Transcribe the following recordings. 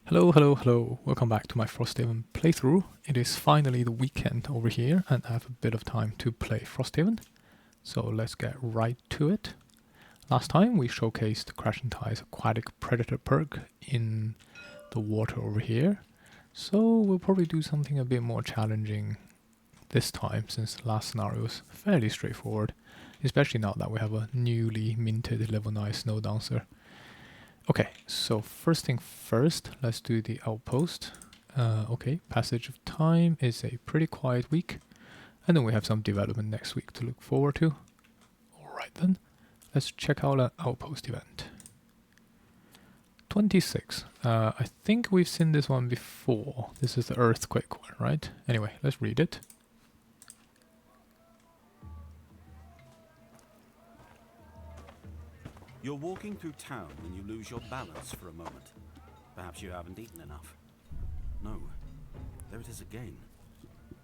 Hello, hello, hello. Welcome back to my Frosthaven playthrough. It is finally the weekend over here and I have a bit of time to play Frosthaven. So let's get right to it. Last time we showcased Crash and Tie's Aquatic Predator perk in the water over here. So we'll probably do something a bit more challenging this time, since the last scenario was fairly straightforward. Especially now that we have a newly minted level 9 Snowdancer. Okay, so first thing first, let's do the Outpost. Okay, Passage of Time is a pretty quiet week. And then we have some development next week to look forward to. Alright then, let's check out an Outpost event. 26. I think we've seen this one before. This is the Earthquake one, right? Anyway, let's read it. You're walking through town when you lose your balance for a moment. Perhaps you haven't eaten enough. No, there it is again.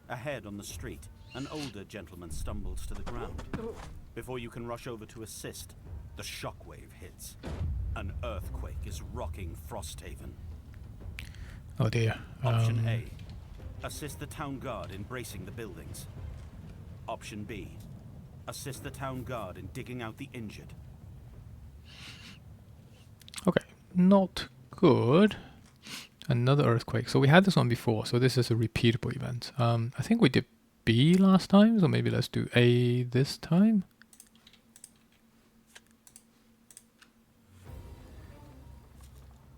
Ahead on the street, an older gentleman stumbles to the ground. Before you can rush over to assist, the shockwave hits. An earthquake is rocking Frosthaven. Oh dear. Option A, assist the town guard in bracing the buildings. Option B, assist the town guard in digging out the injured. Okay, not good. Another earthquake. So we had this one before, so this is a repeatable event. I think we did B last time, so maybe let's do A this time.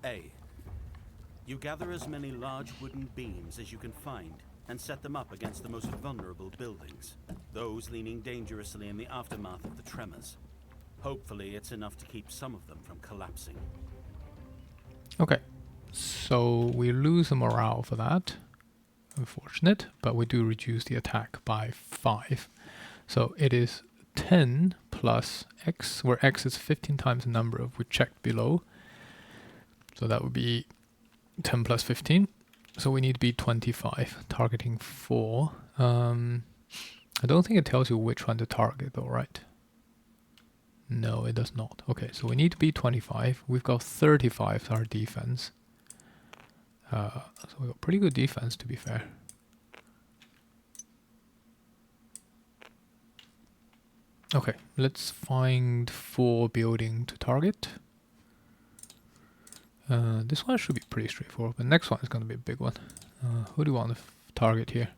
A. You gather as many large wooden beams as you can find and set them up against the most vulnerable buildings, those leaning dangerously in the aftermath of the tremors. Hopefully it's enough to keep some of them from collapsing. Okay, so we lose the morale for that. Unfortunate, but we do reduce the attack by 5. So it is 10 plus X, where X is 15 times the number of we checked below. So that would be 10 plus 15. So we need to be 25, targeting 4. I don't think it tells you which one to target though, right? No, it does not. Okay, so we need to be 25. We've got 35 for our defense. So we've got pretty good defense, to be fair. Okay, let's find 4 building to target. This one should be pretty straightforward, but next one is going to be a big one. Who do you want to target here?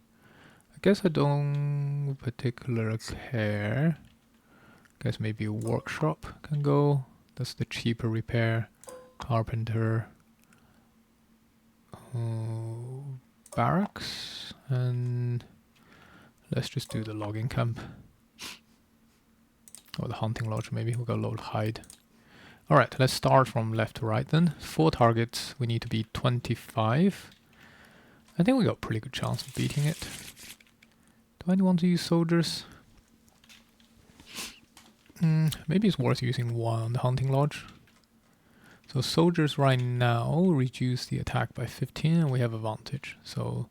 I guess I don't particularly care. Guess maybe a workshop can go. That's the cheaper repair. Carpenter. Barracks. And let's just do the logging camp. Or the hunting lodge maybe. We've got a load of hide. Alright, let's start from left to right then. 4 targets. We need to be 25. I think we got a pretty good chance of beating it. Do I want to use soldiers? Maybe it's worth using 1 on the hunting lodge. So soldiers right now reduce the attack by 15 and we have advantage. So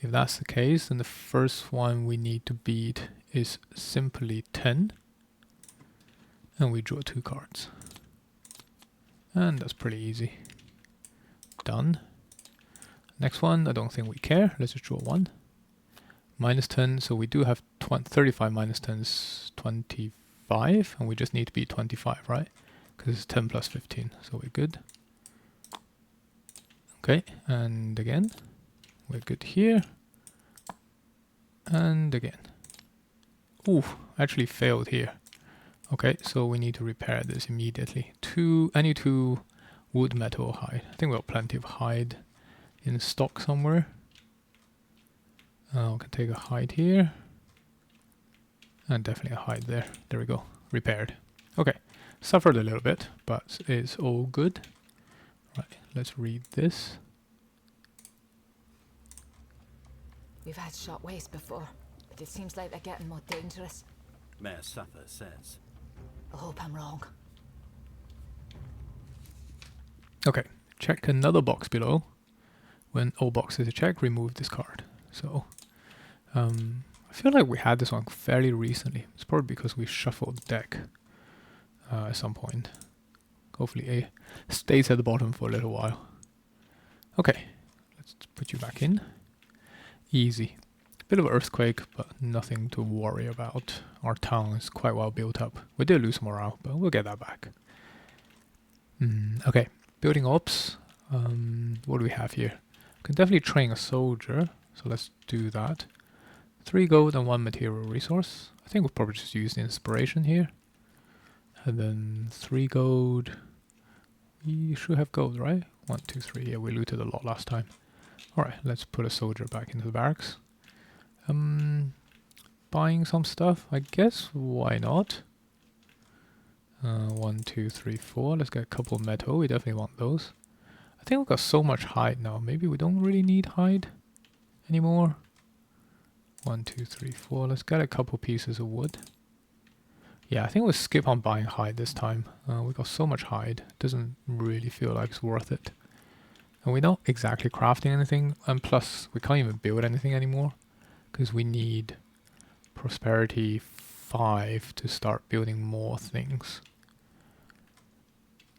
if that's the case, then the first one we need to beat is simply 10. And we draw 2 cards. And that's pretty easy. Done. Next one, I don't think we care. Let's just draw 1. Minus 10, so we do have 35 minus 10 is 25, and we just need to be 25, right? Because it's 10 plus 15, so we're good. Okay, and again. We're good here. And again. Ooh, actually failed here. Okay, so we need to repair this immediately. Any 2 wood, metal, or hide. I think we have plenty of hide in stock somewhere. We can take a hide here. And definitely a hide there. There we go. Repaired. Okay. Suffered a little bit, but it's all good. Right, let's read this. We've had shockwaves before, but it seems like they're getting more dangerous. Mayor Suffer says. I hope I'm wrong. Okay, check another box below. When all boxes are checked, remove this card. So, I feel like we had this one fairly recently. It's probably because we shuffled the deck at some point. Hopefully it stays at the bottom for a little while. Okay, let's put you back in. Easy. Bit of earthquake, but nothing to worry about. Our town is quite well built up. We did lose morale, but we'll get that back. Okay, building ops. What do we have here? Can definitely train a soldier, so let's do that. 3 gold and 1 material resource. I think we'll probably just use the inspiration here. And then 3 gold. We should have gold, right? 1, 2, 3. Yeah, we looted a lot last time. Alright, let's put a soldier back into the barracks. Buying some stuff, I guess. Why not? 1, 2, 3, 4. Let's get a couple of metal. We definitely want those. I think we've got so much hide now. Maybe we don't really need hide anymore. 1, 2, 3, 4. Let's get a couple pieces of wood. Yeah, I think we'll skip on buying hide this time. We've got so much hide. Doesn't really feel like it's worth it. And we're not exactly crafting anything. And plus, we can't even build anything anymore. Because we need prosperity 5 to start building more things.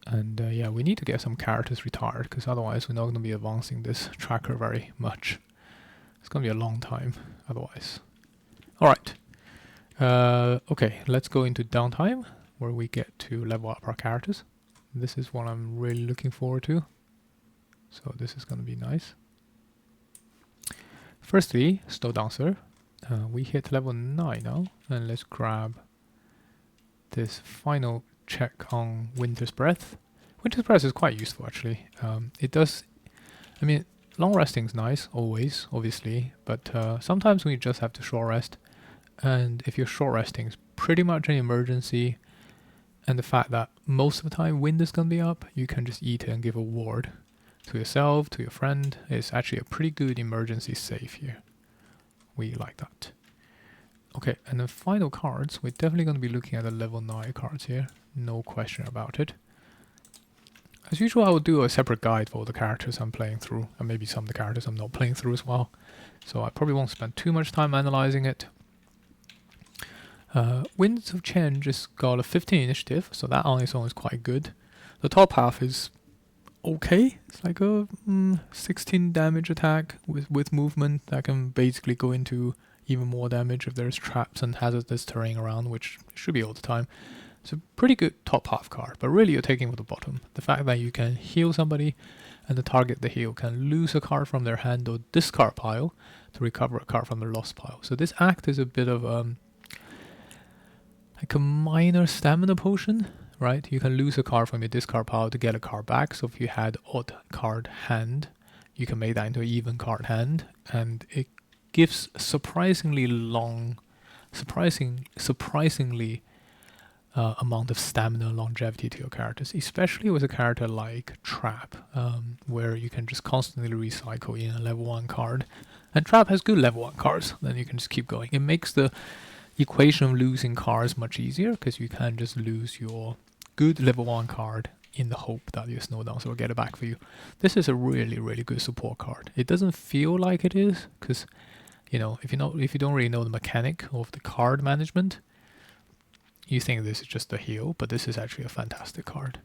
And yeah, we need to get some characters retired, because otherwise we're not going to be advancing this tracker very much. It's going to be a long time otherwise. Alright. Okay, let's go into downtime, where we get to level up our characters. This is what I'm really looking forward to. So this is going to be nice. Firstly, Snowdancer. We hit level 9 now, and let's grab this final check on Winter's Breath. Winter's Breath is quite useful actually. It does, I mean, long resting is nice, always, obviously, but sometimes we just have to short rest, and if you're short resting, it's pretty much an emergency, and the fact that most of the time wind is going to be up, you can just eat it and give a ward to yourself, to your friend. It's actually a pretty good emergency save here. We like that. Okay, and the final cards, we're definitely going to be looking at the level 9 cards here. No question about it. As usual, I will do a separate guide for all the characters I'm playing through, and maybe some of the characters I'm not playing through as well. So I probably won't spend too much time analyzing it. Winds of Change has got a 15 initiative, so that on its own is quite good. The top half is okay. It's like a 16 damage attack with movement that can basically go into even more damage if there's traps and hazardous terrain around, which should be all the time. It's a pretty good top half card, but really you're taking for the bottom. The fact that you can heal somebody and the target the heal can lose a card from their hand or discard pile to recover a card from their lost pile. So this act is a bit of like a minor stamina potion, right? You can lose a card from your discard pile to get a card back. So if you had odd card hand, you can make that into an even card hand, and it gives surprisingly amount of stamina and longevity to your characters, especially with a character like Trap, where you can just constantly recycle in a level 1 card. And Trap has good level 1 cards, then you can just keep going. It makes the equation of losing cards much easier, because you can just lose your good level 1 card in the hope that your Snowdancer will get it back for you. This is a really, really good support card. It doesn't feel like it is, because you know, if you don't really know the mechanic of the card management, you think this is just a heal, but this is actually a fantastic card.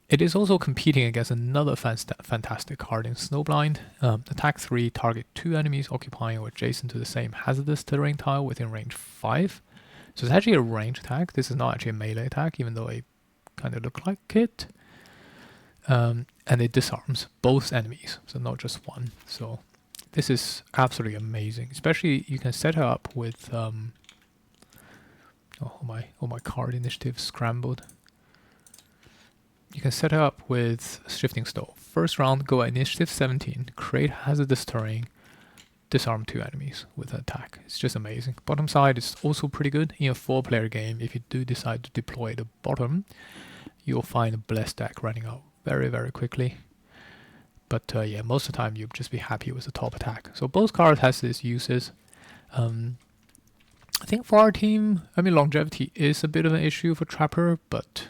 It is also competing against another fantastic card in Snowblind. Attack 3, target 2 enemies occupying or adjacent to the same hazardous terrain tile within range 5. So it's actually a range attack. This is not actually a melee attack, even though it kind of looks like it. And it disarms both enemies, so not just one. So this is absolutely amazing. Especially you can set her up with oh my card initiative scrambled. You can set her up with Shifting Stone. First round, go at initiative 17, create hazardous terrain, disarm 2 enemies with an attack. It's just amazing. Bottom side is also pretty good. In a 4-player game, if you do decide to deploy the bottom, you'll find a blessed deck running out very, very quickly. But yeah, most of the time you'll just be happy with the top attack. So both cards has these uses. I think for our team, I mean, longevity is a bit of an issue for Trapper, but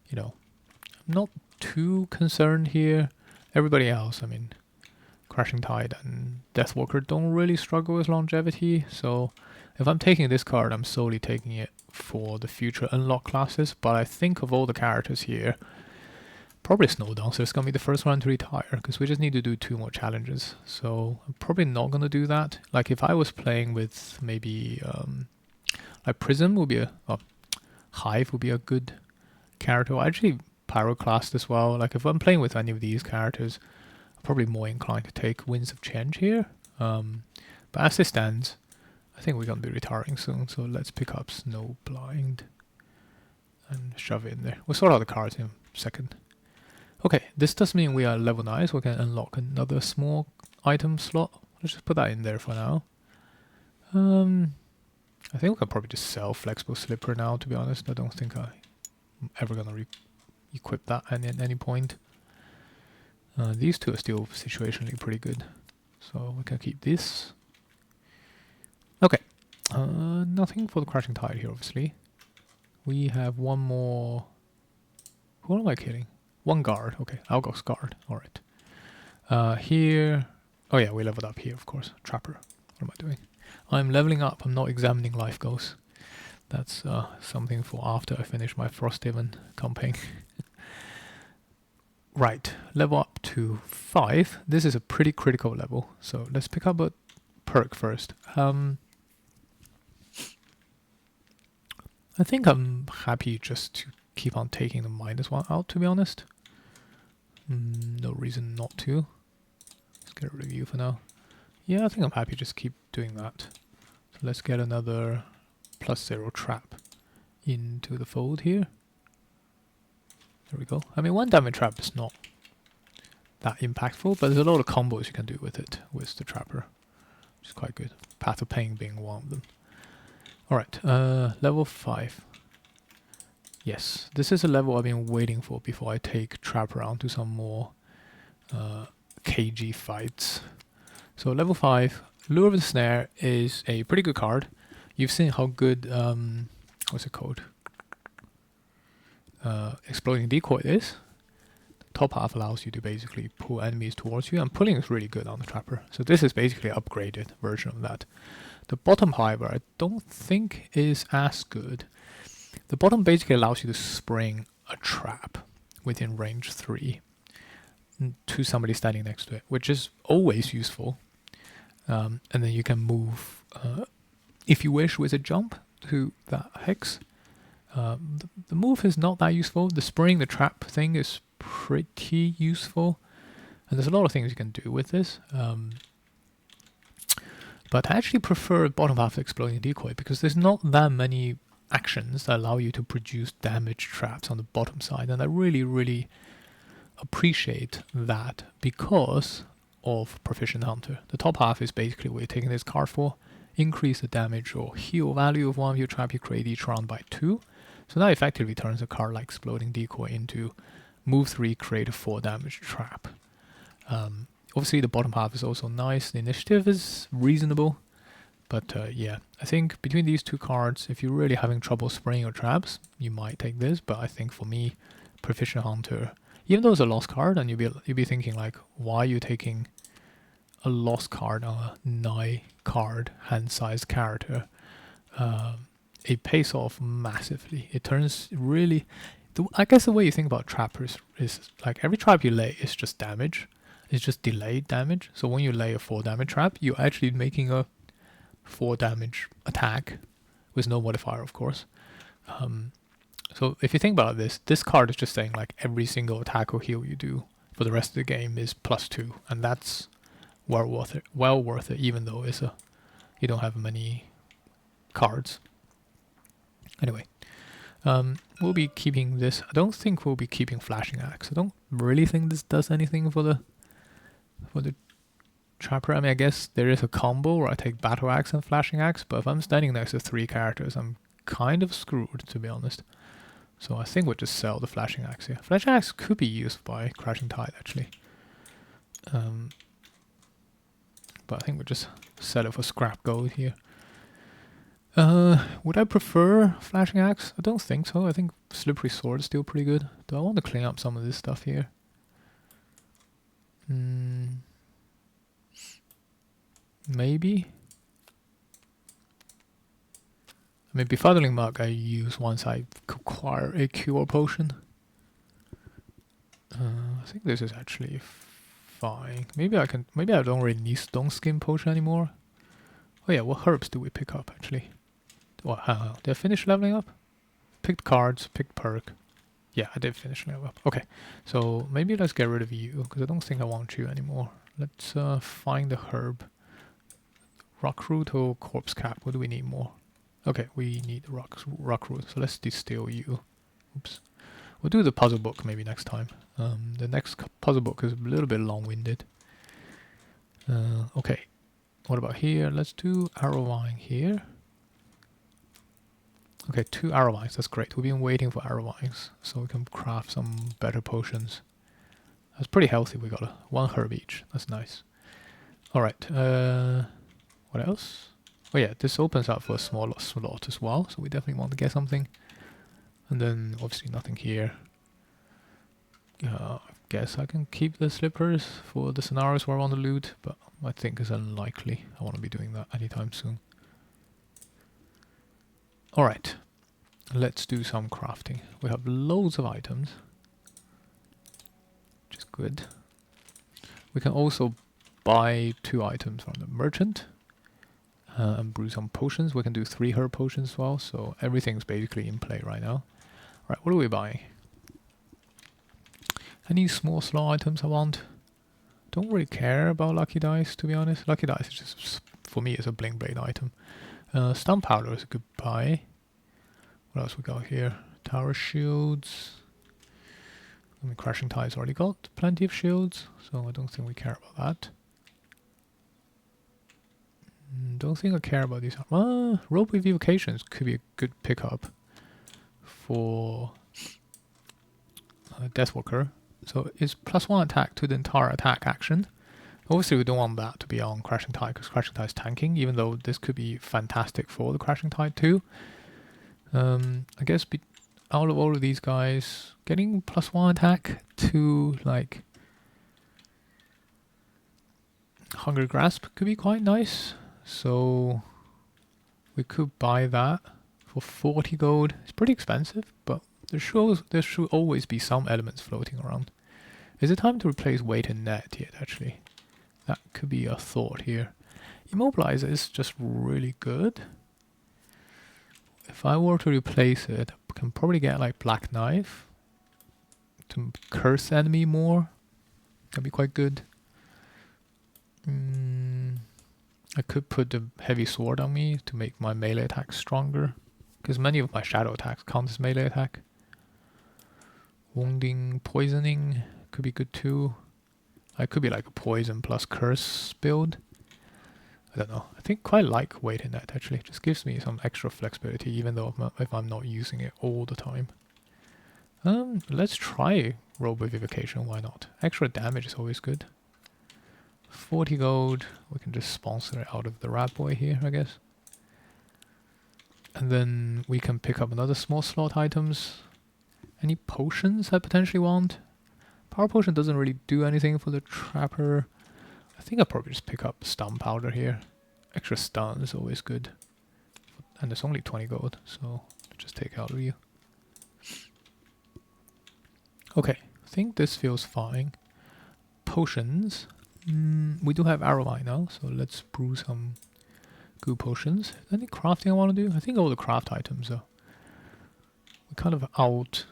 you know, I'm not too concerned here. Everybody else, I mean, Crashing Tide and Deathwalker don't really struggle with longevity, so if I'm taking this card, I'm solely taking it for the future unlock classes. But I think of all the characters here, Probably Snowdancer is going to be the first one to retire, because we just need to do 2 more challenges. So I'm probably not going to do that. Like if I was playing with maybe like Prism would be Hive would be a good character. Actually Pyroclast as well. Like if I'm playing with any of these characters, I'm probably more inclined to take Winds of Change here. But as it stands, I think we're going to be retiring soon. So let's pick up Snowblind and shove it in there. We'll sort out the cards in a second. Okay, this does mean we are level 9, so we can unlock another small item slot. Let's just put that in there for now. I think we can probably just sell Flexible Slipper now, to be honest. I don't think I'm ever going to equip that at any point. These 2 are still situationally pretty good, so we can keep this. Okay, nothing for the Crashing Tide here, obviously. We have 1 more... Who am I killing? 1 guard. Okay, Algos guard. Alright. Here... Oh yeah, we leveled up here, of course. Trapper. What am I doing? I'm leveling up. I'm not examining life goals. That's something for after I finish my Frosthaven campaign. Right. Level up to 5. This is a pretty critical level. So let's pick up a perk first. I think I'm happy just to keep on taking the -1 out, to be honest. No reason not to. Let's get a review for now. Yeah, I think I'm happy to just keep doing that. So let's get another +0 trap into the fold here. There we go. I mean, 1 damage trap is not that impactful, but there's a lot of combos you can do with it, with the trapper, which is quite good. Path of Pain being one of them. Alright, level 5. Yes, this is a level I've been waiting for before I take Trap around to some more KG fights. So level 5, Lure of the Snare is a pretty good card. You've seen how good, what's it called? Exploding Decoy is. The top half allows you to basically pull enemies towards you, and pulling is really good on the Trapper. So this is basically an upgraded version of that. The bottom, however, I don't think is as good. The bottom basically allows you to spring a trap within range 3 to somebody standing next to it, which is always useful. And then you can move, if you wish, with a jump to that hex. The move is not that useful. The spring, the trap thing is pretty useful. And there's a lot of things you can do with this. But I actually prefer bottom half Exploding Decoy because there's not that many actions that allow you to produce damage traps on the bottom side, and I really, really appreciate that because of Proficient Hunter. The top half is basically what you're taking this card for. Increase the damage or heal value of one of your trap you create each round by 2. So that effectively turns a card like Exploding Decoy into move 3, create a 4 damage trap. Obviously the bottom half is also nice. The initiative is reasonable. But yeah, I think between these 2 cards, if you're really having trouble spraying your traps, you might take this. But I think for me, Proficient Hunter, even though it's a lost card, and you'll be thinking like, why are you taking a lost card on a 9 card hand-sized character? It pays off massively. It turns really... I guess the way you think about trappers is like every trap you lay is just damage. It's just delayed damage. So when you lay a 4 damage trap, you're actually making a 4 damage attack with no modifier, of course. So if you think about this card is just saying like every single attack or heal you do for the rest of the game is +2, and that's well worth it. Well worth it, even though it's you don't have many cards. Anyway, we'll be keeping this. I don't think we'll be keeping Flashing Axe. I don't really think this does anything for the Trapper. I mean, I guess there is a combo where I take Battle Axe and Flashing Axe, but if I'm standing next to 3 characters, I'm kind of screwed, to be honest. So I think we'll just sell the Flashing Axe here. Flashing Axe could be used by Crashing Tide, actually. But I think we'll just sell it for scrap gold here. Would I prefer Flashing Axe? I don't think so. I think Slippery Sword is still pretty good. Do I want to clean up some of this stuff here? Maybe. I mean, Befuddling Mug I use once I acquire a cure potion. I think this is actually fine. Maybe I can. Maybe I don't really need stone skin potion anymore. Oh yeah, what herbs do we pick up actually? Oh, did I finish leveling up? Picked cards, picked perk. Yeah, I did finish leveling up. Okay, so maybe let's get rid of you because I don't think I want you anymore. Let's find the herb. Rock root or corpse cap? What do we need more? Okay, we need rock root. So let's distill you. Oops. We'll do the puzzle book maybe next time. The next puzzle book is a little bit long-winded. Okay, what about here? Let's do arrow vine here. Okay, 2 arrow vines. That's great. We've been waiting for arrow vines so we can craft some better potions. That's pretty healthy. We got 1 herb each. That's nice. All right. What else? Oh yeah, this opens up for a smaller slot as well, so we definitely want to get something. And then obviously nothing here. I guess I can keep the slippers for the scenarios where I want to loot, but I think it's unlikely I want to be doing that anytime soon. Alright, let's do some crafting. We have loads of items, which is good. We can also buy 2 items from the merchant and brew some potions. We can do 3 herb potions as well, so everything's basically in play right now. Right, what are we buying? Any small slot items I want? Don't really care about lucky dice, to be honest. Lucky dice is just, for me, is a bling blade item. Stun powder is a good buy. What else we got here? Tower shields. I mean, crashing tide's already got plenty of shields, so I don't think we care about that. Don't think I care about these. Rope with evocations could be a good pickup for Deathwalker. So it's +1 attack to the entire attack action. Obviously we don't want that to be on Crashing Tide because Crashing Tide is tanking, even though this could be fantastic for the Crashing Tide too. I guess out of all of these guys, getting +1 attack to like Hungry Grasp could be quite nice. So we could buy that for 40 gold. It's pretty expensive, but there should always be some elements floating around. Is it time to replace weight and net yet, actually? That could be a thought here. Immobilizer is just really good. If I were to replace it, I can probably get like Black Knife to curse enemy more. That'd be quite good. I could put the heavy sword on me to make my melee attack stronger, because many of my shadow attacks count as melee attack. Wounding, poisoning could be good too. I could be like a poison plus curse build. I don't know. I think quite like weight in that actually. It just gives me some extra flexibility, even though if I'm not using it all the time. Let's try Robe of Evocation. Why not? Extra damage is always good. 40 gold. We can just sponsor it out of the rat boy here, I guess. And then we can pick up another small slot items. Any potions I potentially want? Power potion doesn't really do anything for the trapper. I think I'll probably just pick up stun powder here. Extra stun is always good. And it's only 20 gold, so just take out of you. Okay, I think this feels fine. Potions. We do have arrow eye now, so let's brew some goo potions. Any crafting I want to do? I think all the craft items are. We kind of out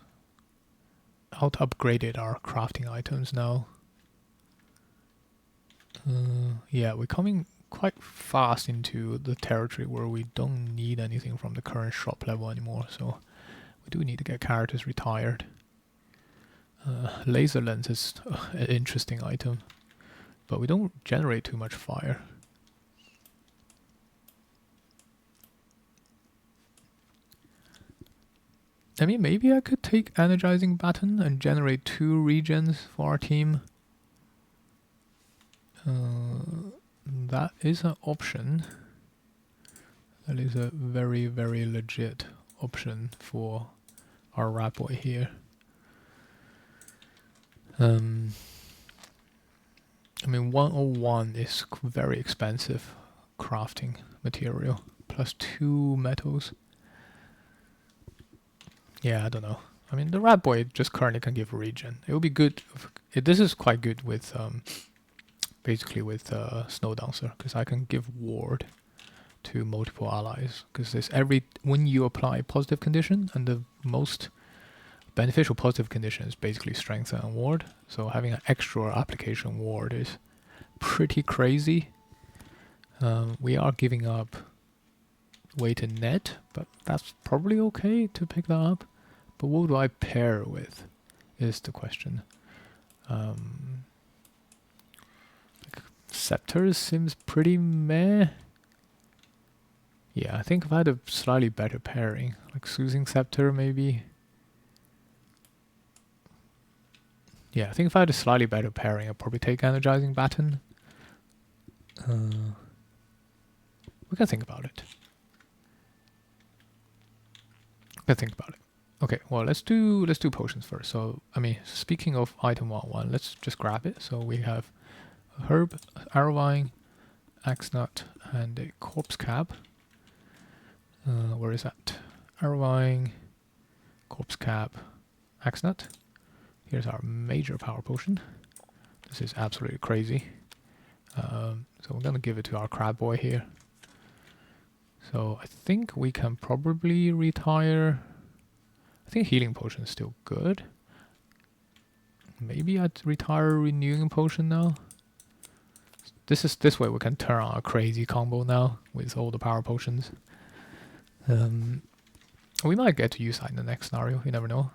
upgraded our crafting items now. Yeah, we're coming quite fast into the territory where we don't need anything from the current shop level anymore, so we do need to get characters retired. Laser lens is an interesting item, but we don't generate too much fire. I mean, maybe I could take Energizing Baton and generate 2 regens for our team. That is an option. That is a very, very legit option for our rat boy here. I mean, 101 is very expensive crafting material, plus 2 metals. Yeah, I don't know. I mean, the Rat Boy just currently can give regen. It would be good. This is quite good with basically with Snowdancer, because I can give ward to multiple allies. Because when you apply positive condition, and the most beneficial positive condition is basically strength and ward. So having an extra application ward is pretty crazy. We are giving up weighted net, but that's probably okay to pick that up. But what do I pair with is the question. Scepter seems pretty meh. Yeah, I think if I had a slightly better pairing, like Soothing Scepter maybe. Yeah, I think if I had a slightly better pairing, I'd probably take Energizing Baton. We can think about it. Okay, well let's do potions first. So I mean, speaking of item 1-1, let's just grab it. So we have a herb, arrow vine, axe nut, and a corpse cab. Where is that? Arrow vine, corpse cab, axe nut. Here's our major power potion. This is absolutely crazy. So we're gonna give it to our crab boy here. So I think we can probably retire. I think healing potion is still good. Maybe I'd retire renewing potion now. This way we can turn on a crazy combo now with all the power potions. We might get to use that in the next scenario, you never know.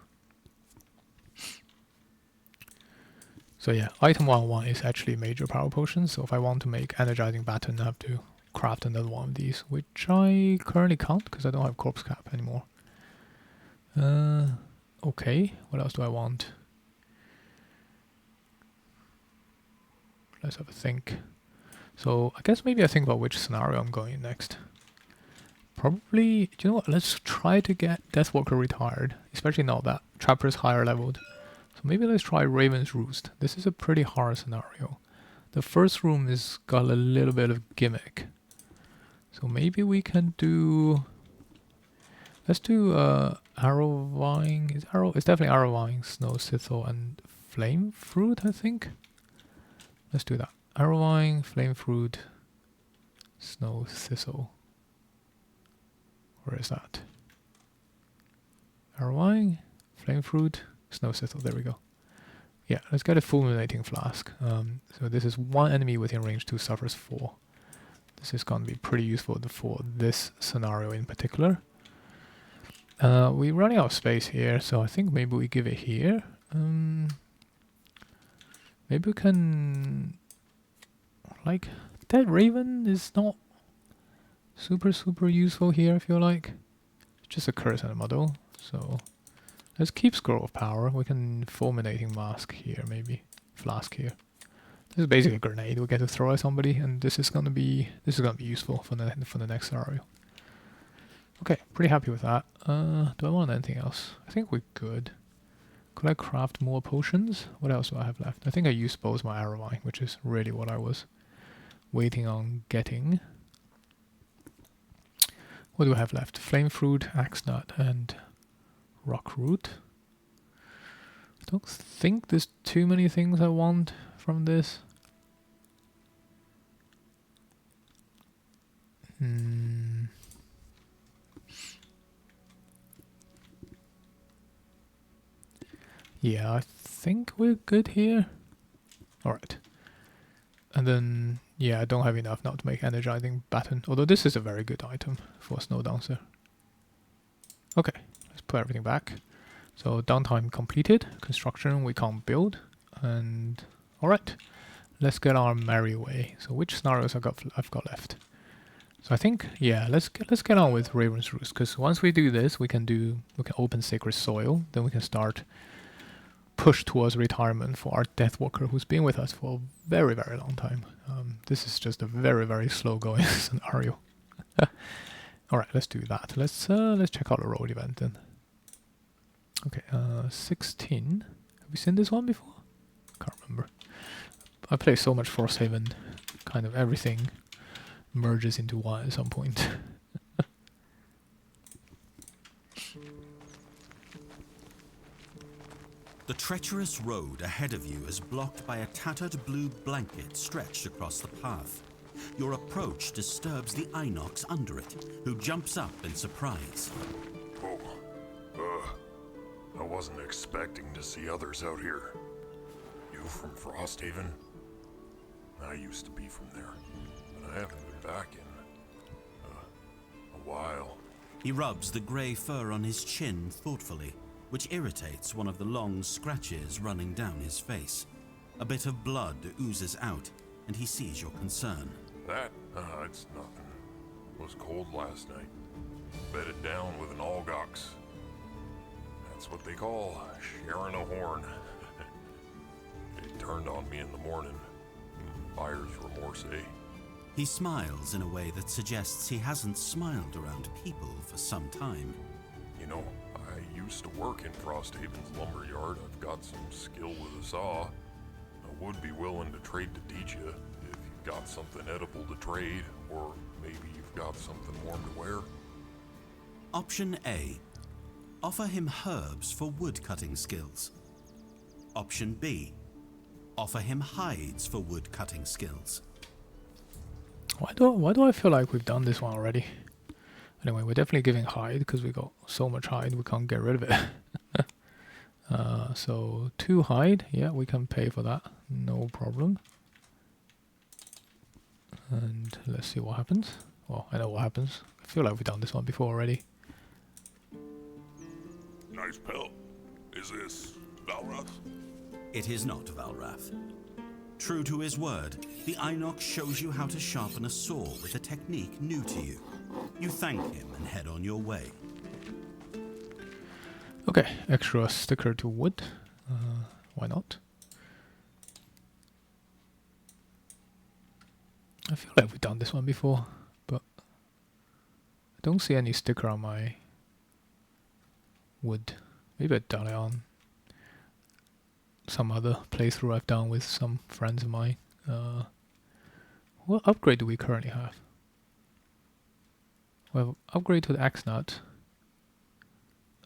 So yeah, item 1-1 is actually major power potions. So if I want to make energizing baton, I have to craft another one of these, which I currently can't because I don't have corpse cap anymore. Okay, what else do I want? Let's have a think. So I guess maybe I think about which scenario I'm going in next. Probably, do you know what? Let's try to get Deathwalker retired, especially now that Trapper is higher leveled. So maybe let's try Raven's Roost. This is a pretty hard scenario. The first room is got a little bit of gimmick. So maybe we can do... Let's do Arrow Vine. It's definitely Arrow Vine, Snow Thistle, and Flame Fruit, I think. Let's do that. Arrow Vine, Flame Fruit, Snow Thistle. Where is that? Arrow Vine, Flame Fruit, Snow Thistle. There we go. Yeah, let's get a Fulminating Flask. So this is one enemy within range 2 suffers 4. This is going to be pretty useful for this scenario in particular. We're running out of space here, so I think maybe we give it here. Maybe we can... Like, Dead Raven is not super useful here, I feel like. It's just a curse and a muddle, so... Let's keep Scroll of Power. We can Fulminating Mask here, maybe. Flask here. This is basically a grenade we get to throw at somebody, and this is gonna be useful for the next scenario. Okay, pretty happy with that. Do I want anything else? I think we're good. Could I craft more potions? What else do I have left? I think I used both my arrow vine, which is really what I was waiting on getting. What do I have left? Flame Fruit, Axe Nut, and Rock Root. I don't think there's too many things I want from this. Yeah, I think we're good here. Alright. And then, yeah, I don't have enough now to make Energizing Baton. Although this is a very good item for Snowdancer. Okay, let's put everything back. So downtime completed. Construction we can't build. And alright, let's get our merry way. So which scenarios I've got left? So I think, yeah, let's get on with Raven's Roost, because once we do this, we can open Sacred Soil. Then we can start push towards retirement for our Deathwalker, who's been with us for a very long time. This is just a very slow going scenario. All right, let's do that. Let's check out the road event then. Okay, 16. Have we seen this one before? Can't remember. I play so much Frosthaven, kind of everything merges into one at some point. treacherous road ahead of you is blocked by a tattered blue blanket stretched across the path. Your approach disturbs the Inox under it, who jumps up in surprise. Oh, I wasn't expecting to see others out here. You from Frosthaven? I used to be from there, but I haven't been back in a while. He rubs the grey fur on his chin thoughtfully, which irritates one of the long scratches running down his face. A bit of blood oozes out, and he sees your concern. That? It's nothing. It was cold last night. Bedded down with an Algox. That's what they call sharing a horn. It turned on me in the morning. Buyer's remorse, eh? He smiles in a way that suggests he hasn't smiled around people for some time. You know, I used to work in Frosthaven's lumberyard. I've got some skill with a saw. I would be willing to trade to teach you if you've got something edible to trade, or maybe you've got something warm to wear. Option A. Offer him herbs for wood-cutting skills. Option B. Offer him hides for wood-cutting skills. Why do I feel like we've done this one already? Anyway, we're definitely giving hide because we got so much hide we can't get rid of it. So 2 hide, yeah, we can pay for that, no problem. And let's see what happens. Well, I know what happens. I feel like we've done this one before already. Nice pelt. Is this Valrath? It is not Valrath. True to his word, the Inox shows you how to sharpen a saw with a technique new to you. You thank him and head on your way. Okay, extra sticker to wood. Why not? I feel like we've done this one before, but I don't see any sticker on my wood. Maybe I've done it on some other playthrough I've done with some friends of mine. What upgrade do we currently have? Well, upgrade to the axe nut.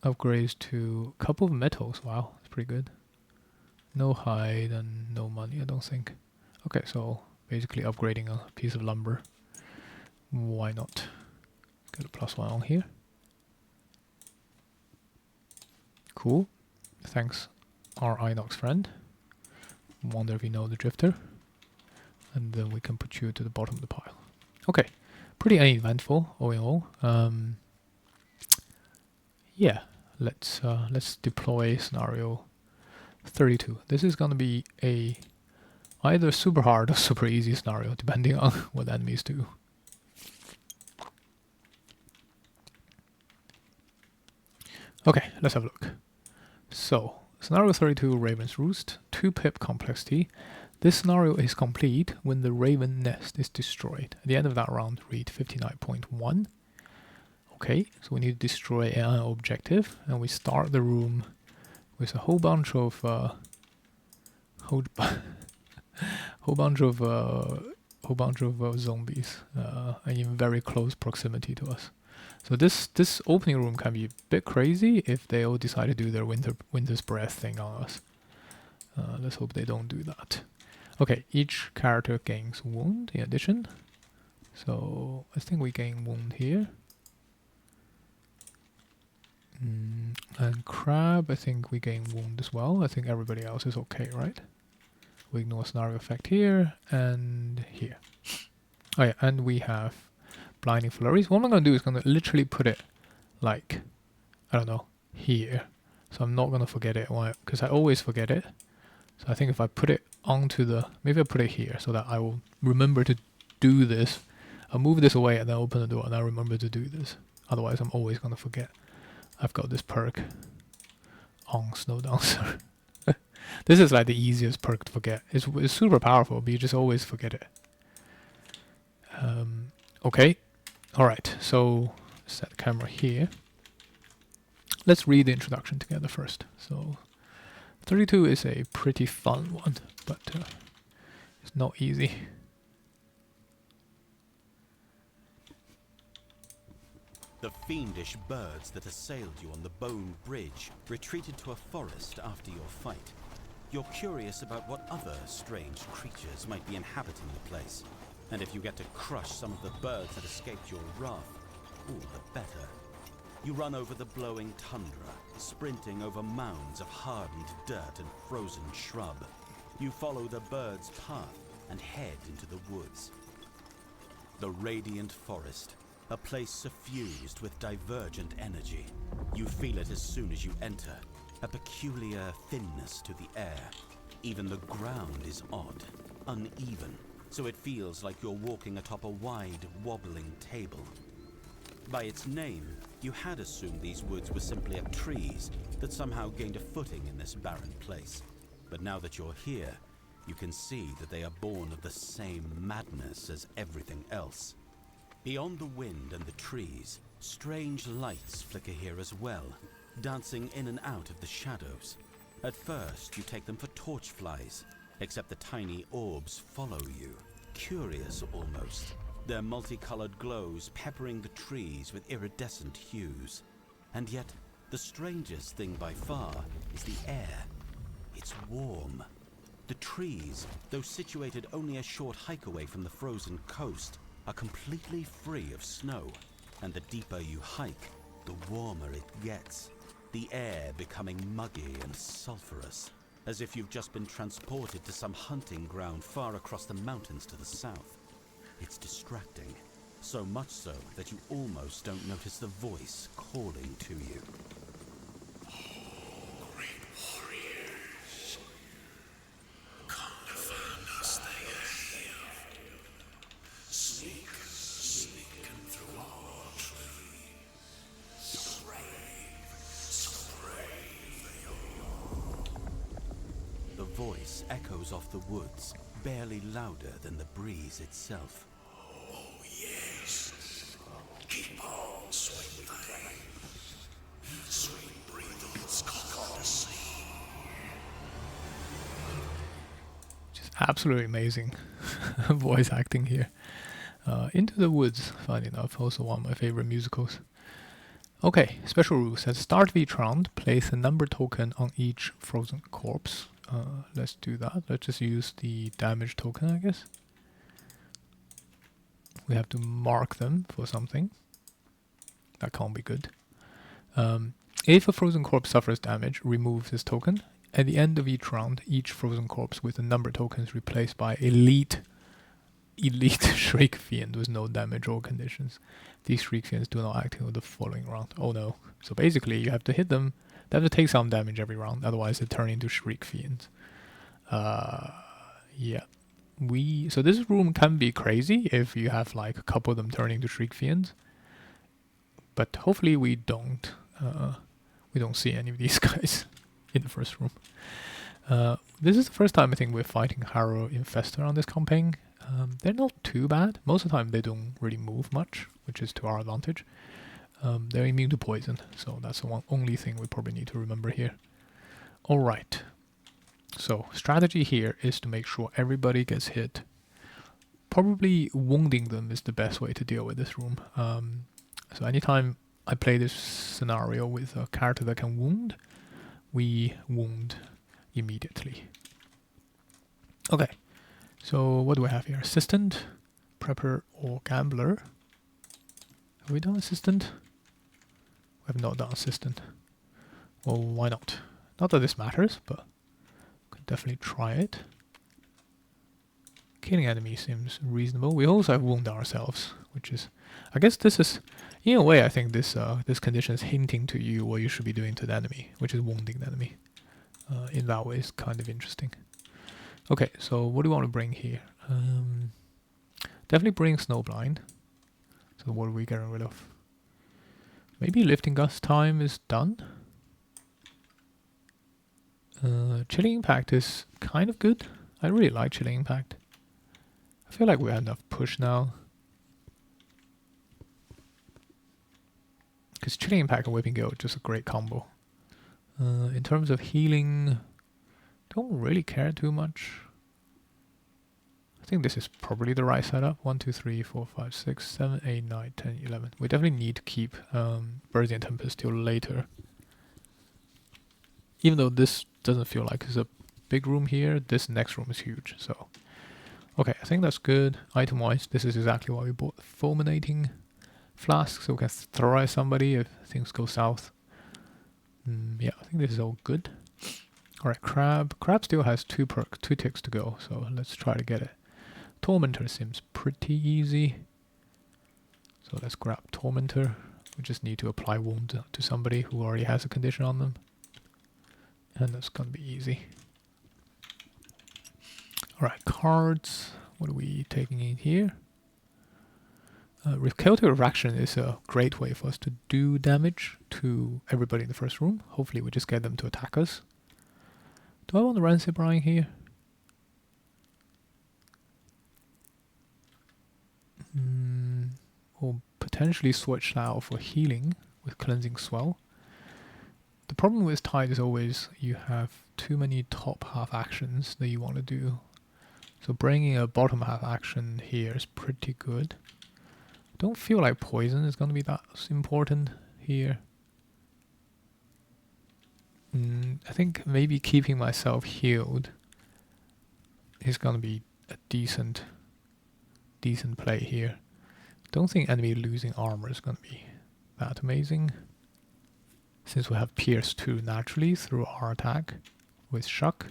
Upgrades to a couple of metals. Wow, that's pretty good. No hide and no money, I don't think. Okay, so basically upgrading a piece of lumber. Why not? Get a +1 on here. Cool. Thanks, our Inox friend. Wonder if you know the drifter. And then we can put you to the bottom of the pile. Okay, pretty uneventful all in all. Yeah, let's deploy scenario 32. This is gonna be a either super hard or super easy scenario, depending on what enemies do. Okay, let's have a look. So, scenario 32, Raven's Roost, 2 pip complexity. This scenario is complete when the Raven nest is destroyed. At the end of that round, read 59.1. Okay, so we need to destroy an objective, and we start the room with a whole bunch of zombies, and in very close proximity to us. So this opening room can be a bit crazy if they all decide to do their winter's breath thing on us. Let's hope they don't do that. Okay, each character gains wound in addition. So I think we gain wound here. And crab, I think we gain wound as well. I think everybody else is okay, right? We ignore scenario effect here and here. Oh yeah, and we have blinding flurries. What I'm gonna do is gonna literally put it like, I don't know, here. So I'm not gonna forget it, because I always forget it. So I think if I put it onto the, maybe I put it here so that I will remember to do this. I'll move this away and then open the door and I remember to do this. Otherwise I'm always gonna forget. I've got this perk on Snowdancer. This is like the easiest perk to forget. It's super powerful, but you just always forget it. Okay, alright, so set the camera here. Let's read the introduction together first. So 32 is a pretty fun one, but it's not easy. The fiendish birds that assailed you on the Bone Bridge retreated to a forest after your fight. You're curious about what other strange creatures might be inhabiting the place. And if you get to crush some of the birds that escaped your wrath, all the better. You run over the blowing tundra, sprinting over mounds of hardened dirt and frozen shrub. You follow the bird's path and head into the woods. The radiant forest, a place suffused with divergent energy. You feel it as soon as you enter, a peculiar thinness to the air. Even the ground is odd, uneven, so it feels like you're walking atop a wide, wobbling table. By its name, you had assumed these woods were simply up trees that somehow gained a footing in this barren place. But now that you're here, you can see that they are born of the same madness as everything else. Beyond the wind and the trees, strange lights flicker here as well, dancing in and out of the shadows. At first, you take them for torchflies, except the tiny orbs follow you, curious almost, their multicolored glows peppering the trees with iridescent hues. And yet, the strangest thing by far is the air. It's warm. The trees, though situated only a short hike away from the frozen coast, are completely free of snow. And the deeper you hike, the warmer it gets. The air becoming muggy and sulphurous, as if you've just been transported to some hunting ground far across the mountains to the south. It's distracting, so much so that you almost don't notice the voice calling to you. Great warriors, come to find us, they are here. Sneaking through our trees. So brave they are. The voice echoes off the woods, barely louder than the breeze itself. Oh yes, keep on, sweet thing. Sweet breathing's called to sea. Just absolutely amazing voice acting here. Into the Woods, funny enough, also one of my favorite musicals. Okay, special rules. At start of each round, place a number token on each frozen corpse. Let's do that. Let's just use the damage token, I guess. We have to mark them for something. That can't be good. If a frozen corpse suffers damage, remove this token. At the end of each round, each frozen corpse with a number token is replaced by elite Shriek Fiend with no damage or conditions. These Shriek Fiends do not active in the following round. Oh no. So basically you have to hit them. They have to take some damage every round, otherwise they turn into Shriek Fiends. Yeah. So this room can be crazy if you have like a couple of them turning to Shriek Fiends. But hopefully we don't see any of these guys in the first room. This is the first time I think we're fighting Harrow Infestor on this campaign. They're not too bad. Most of the time they don't really move much, which is to our advantage. They're immune to poison, so that's the only thing we probably need to remember here. Alright, so strategy here is to make sure everybody gets hit. Probably wounding them is the best way to deal with this room. So anytime I play this scenario with a character that can wound, we wound immediately. Okay, so what do we have here? Assistant, Prepper, or Gambler? Have we done Assistant? We have not done Assistant. Well, why not? Not that this matters, but we could definitely try it. Killing enemies seems reasonable. We also have wound ourselves, which is... I guess this is... In a way, I think this condition is hinting to you what you should be doing to the enemy, which is wounding the enemy. In that way, it's kind of interesting. Okay, so what do we want to bring here? Definitely bring Snowblind. So what are we getting rid of? Maybe Lifting Gust time is done. Chilling Impact is kind of good. I really like Chilling Impact. I feel like we have enough push now. Because Chilling Impact and Whipping Gale are just a great combo. In terms of healing, don't really care too much. I think this is probably the right setup. 1, 2, 3, 4, 5, 6, 7, 8, 9, 10, 11. We definitely need to keep Birdsey and Tempest till later. Even though this doesn't feel like it's a big room here, this next room is huge. So, okay, I think that's good. Item-wise, this is exactly why we bought the fulminating flask, so we can throw at somebody if things go south. Yeah, I think this is all good. Alright, Crab. Crab still has 2 ticks to go, so let's try to get it. Tormentor seems pretty easy. So let's grab Tormentor. We just need to apply wound to somebody who already has a condition on them. And that's gonna be easy. Alright, cards. What are we taking in here? Chaotic Refraction is a great way for us to do damage to everybody in the first room. Hopefully we just get them to attack us. Do I want the Rancid Brine here? Or potentially switch now for healing with Cleansing Swell. The problem with Tide is always you have too many top half actions that you want to do. So bringing a bottom half action here is pretty good. Don't feel like poison is going to be that important here. I think maybe keeping myself healed is going to be a decent play here. Don't think enemy losing armor is going to be that amazing, since we have Pierce 2 naturally through our attack with Shock.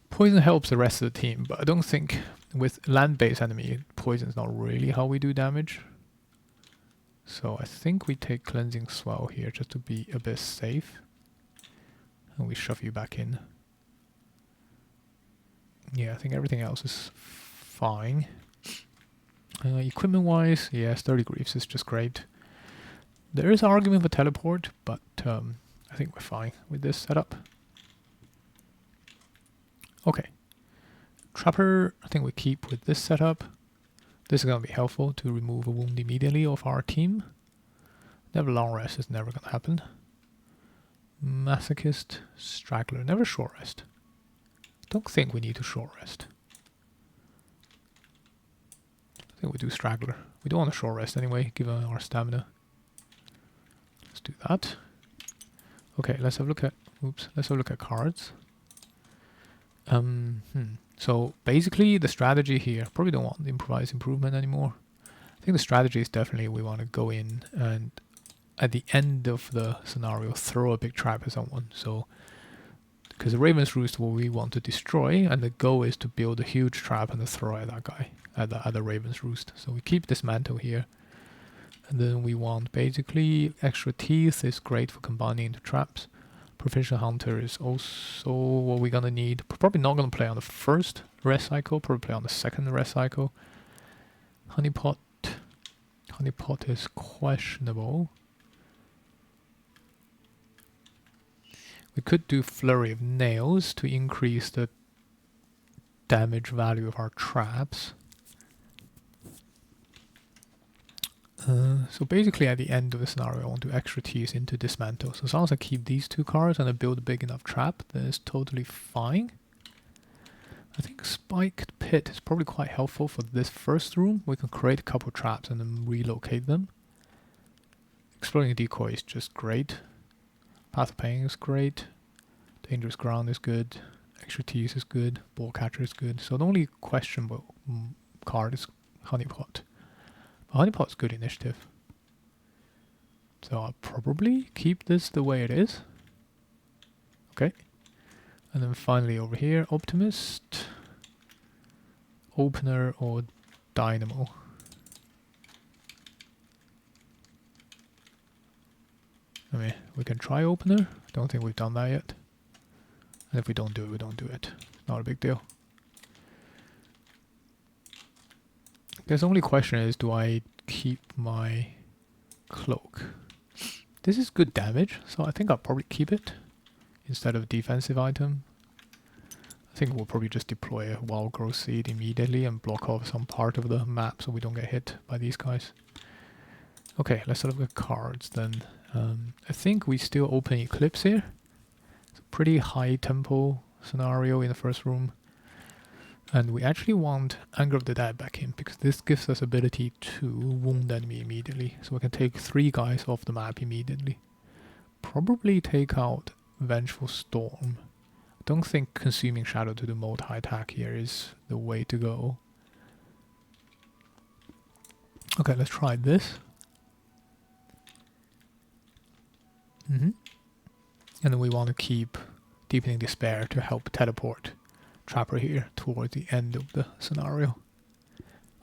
Poison helps the rest of the team, but I don't think with land-based enemy, poison is not really how we do damage. So I think we take Cleansing Swell here just to be a bit safe. And we shove you back in. Yeah, I think everything else is fine. Equipment-wise, yeah, Sturdy Greaves is just great. There is an argument for teleport, but I think we're fine with this setup. Okay. Trapper, I think we keep with this setup. This is going to be helpful to remove a wound immediately off our team. Never long rest is never going to happen. Masochist, Straggler, never short rest. Don't think we need to short rest. I think we do Straggler. We don't want to short rest anyway, given our stamina. Let's do that. Okay, let's have a look at. Let's have a look at cards. So basically, the strategy here. Probably don't want the improvised improvement anymore. I think the strategy is definitely we want to go in and at the end of the scenario throw a big trap at someone. So because the Raven's Roost is what we want to destroy, and the goal is to build a huge trap and to throw at that guy at the Raven's Roost. So we keep this mantle here. And then we want basically extra teeth is great for combining into traps. Proficient Hunter is also what we're gonna need. Probably not gonna play on the first rest cycle, probably play on the second rest cycle. Honeypot is questionable. We could do Flurry of Nails to increase the damage value of our traps. So basically at the end of the scenario I want to extra tease into Dismantle. So as long as I keep these 2 cards and I build a big enough trap, then it's totally fine. I think Spiked Pit is probably quite helpful for this first room. We can create a couple traps and then relocate them. Exploring a Decoy is just great. Path of Pain is great. Dangerous Ground is good. Extra tease is good. Ball Catcher is good. So the only questionable card is Honeypot. Honeypot's good initiative. So I'll probably keep this the way it is. Okay. And then finally over here, Optimist, Opener or Dynamo. I mean, we can try Opener. Don't think we've done that yet. And if we don't do it, we don't do it. Not a big deal. The only question is, do I keep my cloak? This is good damage, so I think I'll probably keep it instead of defensive item. I think we'll probably just deploy a Wild Growth Seed immediately and block off some part of the map so we don't get hit by these guys. Okay, let's look at cards then. I think we still open Eclipse here. It's a pretty high tempo scenario in the first room. And we actually want Anger of the Dead back in, because this gives us ability to wound enemy immediately. So we can take 3 guys off the map immediately. Probably take out Vengeful Storm. I don't think Consuming Shadow to do multi-attack here is the way to go. Okay, let's try this. And then we want to keep Deepening Despair to help teleport Trapper here towards the end of the scenario.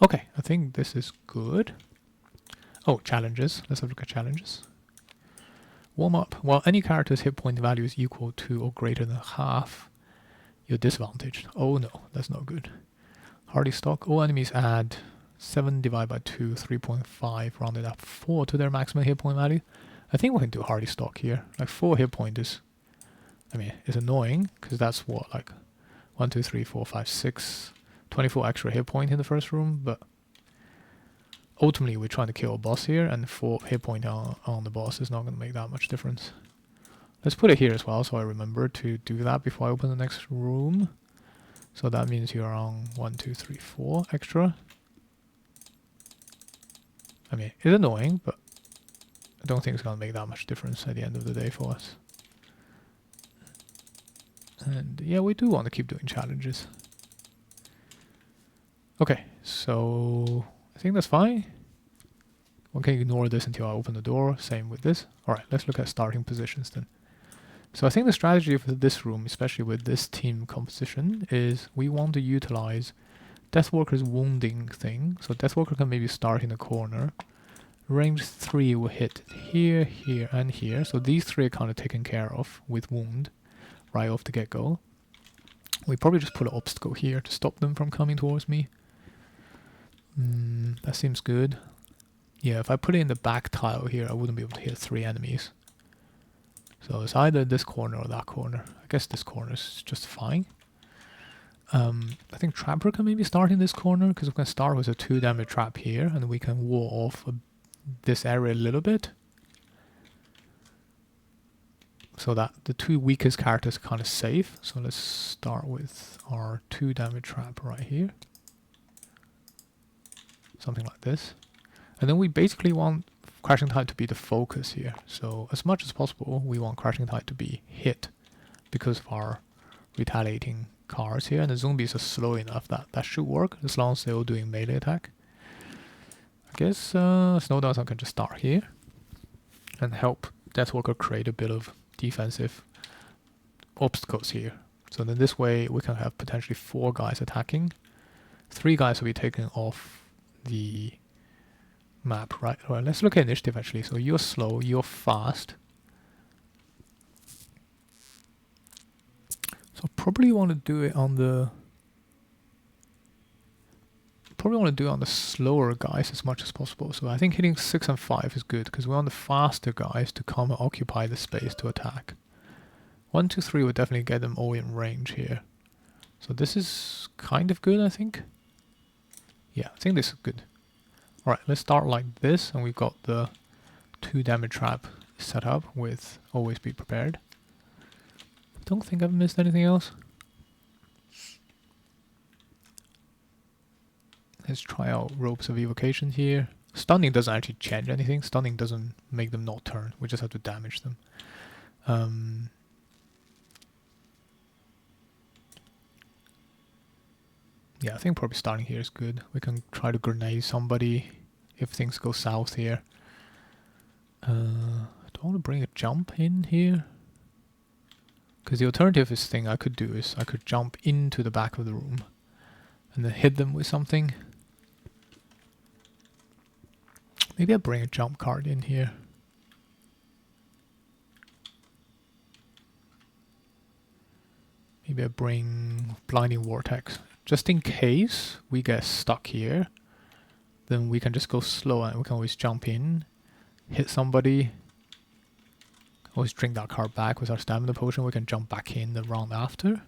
Okay, I think this is good. Oh, challenges. Let's have a look at challenges. Warm up. While any character's hit point value is equal to or greater than half, you're disadvantaged. Oh no, that's not good. Hardy stock. All enemies add 7 divided by 2, 3.5, rounded up 4 to their maximum hit point value. I think we can do Hardy stock here. Like 4 hit point is, I mean, it's annoying because that's what, like 1, 2, 3, 4, 5, 6, 24 extra hit point in the first room, but ultimately we're trying to kill a boss here, and 4 hit point on the boss is not going to make that much difference. Let's put it here as well, so I remember to do that before I open the next room. So that means you're on 1, 2, 3, 4 extra. I mean, it's annoying, but I don't think it's going to make that much difference at the end of the day for us. And yeah, we do want to keep doing challenges. Okay, so I think that's fine. We can ignore this until I open the door. Same with this. Alright, let's look at starting positions then. So I think the strategy for this room, especially with this team composition, is we want to utilize Deathwalker's wounding thing. So Deathwalker can maybe start in the corner. Range 3 will hit here, here, and here. So these 3 are kind of taken care of with wound right off the get-go. We probably just put an obstacle here to stop them from coming towards me. That seems good. Yeah, if I put it in the back tile here, I wouldn't be able to hit 3 enemies. So it's either this corner or that corner. I guess this corner is just fine. I think Trapper can maybe start in this corner, because we can start with a 2 damage trap here, and we can wall off this area a little bit. So that the 2 weakest characters are kind of safe. So let's start with our 2 damage trap right here. Something like this. And then we basically want Crashing Tide to be the focus here. So as much as possible, we want Crashing Tide to be hit because of our retaliating cards here. And the zombies are slow enough that that should work as long as they're all doing melee attack. I guess Snowdancer can just start here and help Deathwalker create a bit of defensive obstacles here. So then this way we can have potentially 4 guys attacking. 3 guys will be taken off the map, right? Alright, let's look at initiative actually. So you're slow, you're fast. So probably want to do it on the slower guys as much as possible. So I think hitting 6 and 5 is good because we want the faster guys to come and occupy the space to attack. 1, 2, 3 would definitely get them all in range here. So this is kind of good, I think. Yeah, I think this is good. Alright, let's start like this, and we've got the 2 damage trap set up with always be prepared. Don't think I've missed anything else. Let's try out ropes of evocation here. Stunning doesn't actually change anything. Stunning doesn't make them not turn. We just have to damage them. Yeah, I think probably starting here is good. We can try to grenade somebody if things go south here. Do I want to bring a jump in here? Because the alternative thing I could do is I could jump into the back of the room and then hit them with something. Maybe I bring a jump card in here. Maybe I bring Blinding Vortex. Just in case we get stuck here, then we can just go slow and we can always jump in, hit somebody, always drink that card back with our stamina potion. We can jump back in the round after.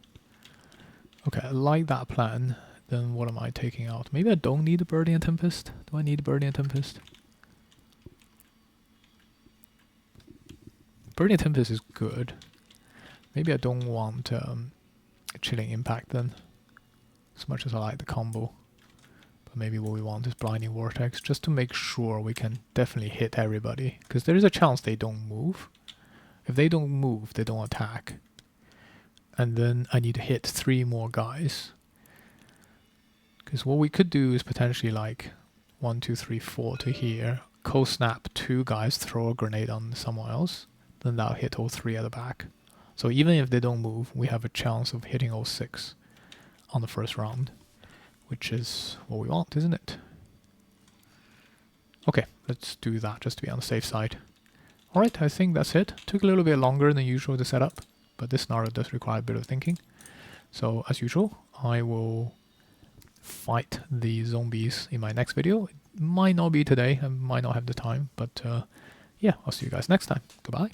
Okay, I like that plan. Then what am I taking out? Maybe I don't need a Birdie and Tempest. Do I need a Birdie and Tempest? Birdie and Tempest is good. Maybe I don't want Chilling Impact then. Let's as much as I like the combo. But maybe what we want is Blinding Vortex, just to make sure we can definitely hit everybody. Because there is a chance they don't move. If they don't move, they don't attack. And then I need to hit 3 more guys. Because what we could do is potentially like 1, 2, 3, 4 to here. Cold snap 2 guys, throw a grenade on someone else. Then that'll hit all 3 at the back. So even if they don't move, we have a chance of hitting all 6 on the first round. Which is what we want, isn't it? Okay, let's do that just to be on the safe side. Alright, I think that's it. Took a little bit longer than usual to set up, but this scenario does require a bit of thinking. So, as usual, I will fight the zombies in my next video. It might not be today, I might not have the time, but yeah, I'll see you guys next time. Goodbye.